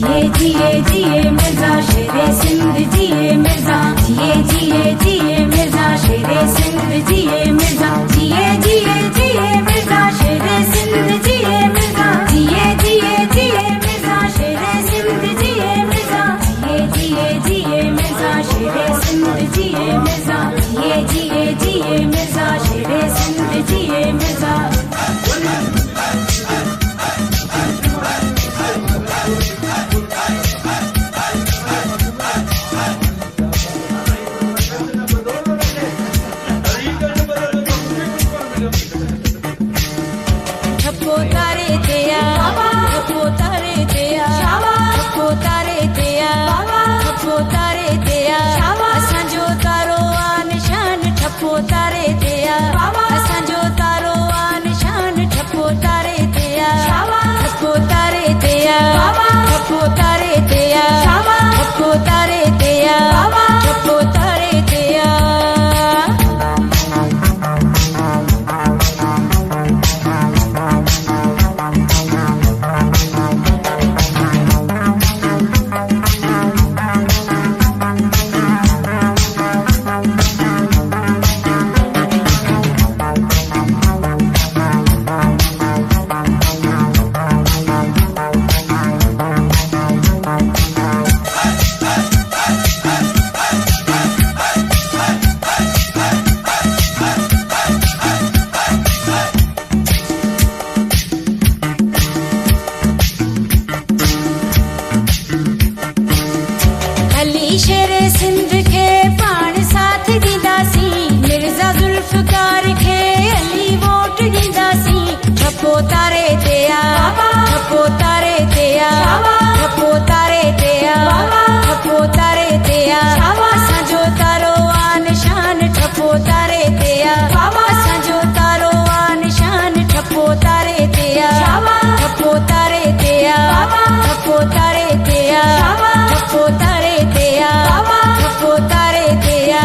जिए जिए जिए मिर्जा शेरे सिंध जिए मिर्जा जिए जिए जिए मिर्जा शेरे सिंध जिए मिर्जा जिए जिए जिए मिर्जा शेरे सिंध जिए मिर्जा जिए जिए जिए मिर्जा शेरे सिंध जिए मिर्जा जिए जिए जिए मिर्जा शेरे सिंध जिए मिर्जा जिए जिए जिए मिर्जा शेरे सिंध जिए मिर्जा ठप्पो तारे दिया ठप्पो तारे दिया ठप्पो तारे दिया ठप्पो तारे दिया असांजो तारो आ निशान ठप्पो तारे दिया असांजो तारो आ निशान ठप्पो तारे दिया ठप्पो तारे दिया ठप्पो तारे दिया ठप्पो तारे दिया ठप्पो तारे दिया शेरे सिंध के पाण साथ ॾींदासीं मिर्ज़ा ज़ुल्फ़कार खे अली वोट ॾींदासीं ठप्पो तारे दिया ठप्पो तारे दिया ठप्पो तारे दिया ठप्पो तारे दिया असांजो तारो आ निशान ठप्पो तारे दिया असांजो तारो आ निशान ठप्पो तारे दिया ठप्पो तारे दिया ठप्पो तारे दिया ठप्पो तारे दिया ठप्पो तारे दिया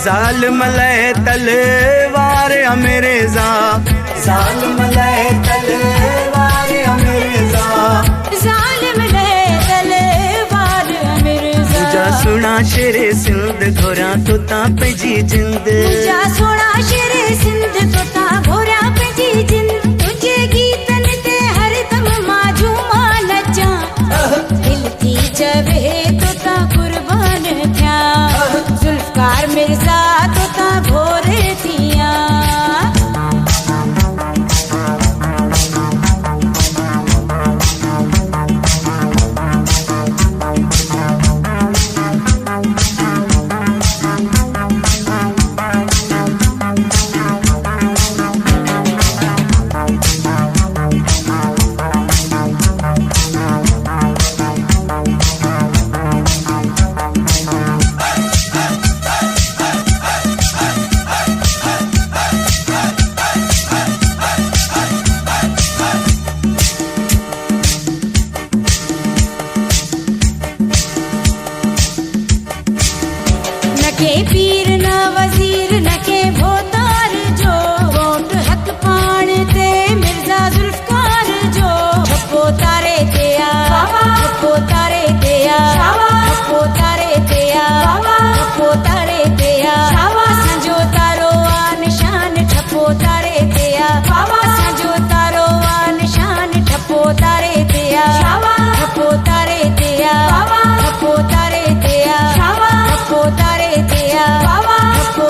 जाल मलय तलवार अमेरेजा जाल मलय तलवार अमेरेजा जाल मलय तलवार अमेरेजा तुझा सुना शेरे सिंध घोरा तोता पंहिंजी जिंद तुझा सुना शेरे सिंध तोता घोरा पंहिंजी जिंद तुझे गीतन ते हरदम मां झूमा नचां दिल थी चवे तोता कुर्बान थिया ज़ुल्फ़कार मिर्ज़ा तोता घोरे थिया के पीर न वज़ीर न के भोतार जो वोट हक पाण ते मिर्ज़ा ज़ुल्फ़कार जो ठप्पो तारे दिया ठप्पो तारे दिया ठप्पो तारे दिया ठप्पो तारे दिया असांजो तारो आ निशान ठप्पो तारे दिया असांजो तारो आ निशान ठप्पो तारे दिया ठप्पो तारे दिया ठप्पो तारे दिया ठप्पो तारे दिया ठप्पो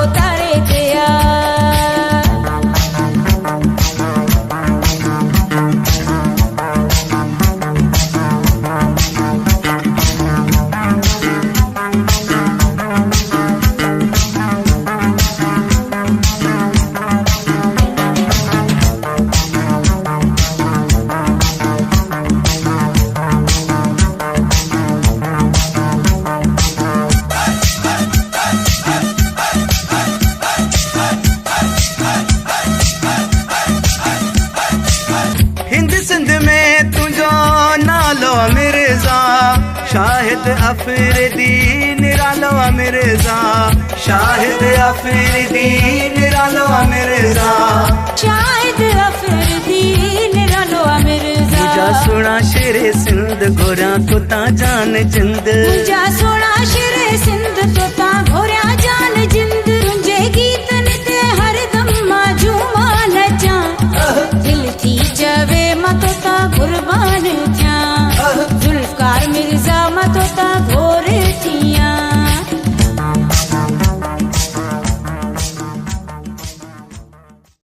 अफरीदी निरालो मिर्जा, शाहिद अफरीदी निरालो मिर्जा, शाहिद अफरीदी निरालो मिर्जा। मुझा सोना शेरे सिंध घोरा तो ता जान जिंद, मुझा सोना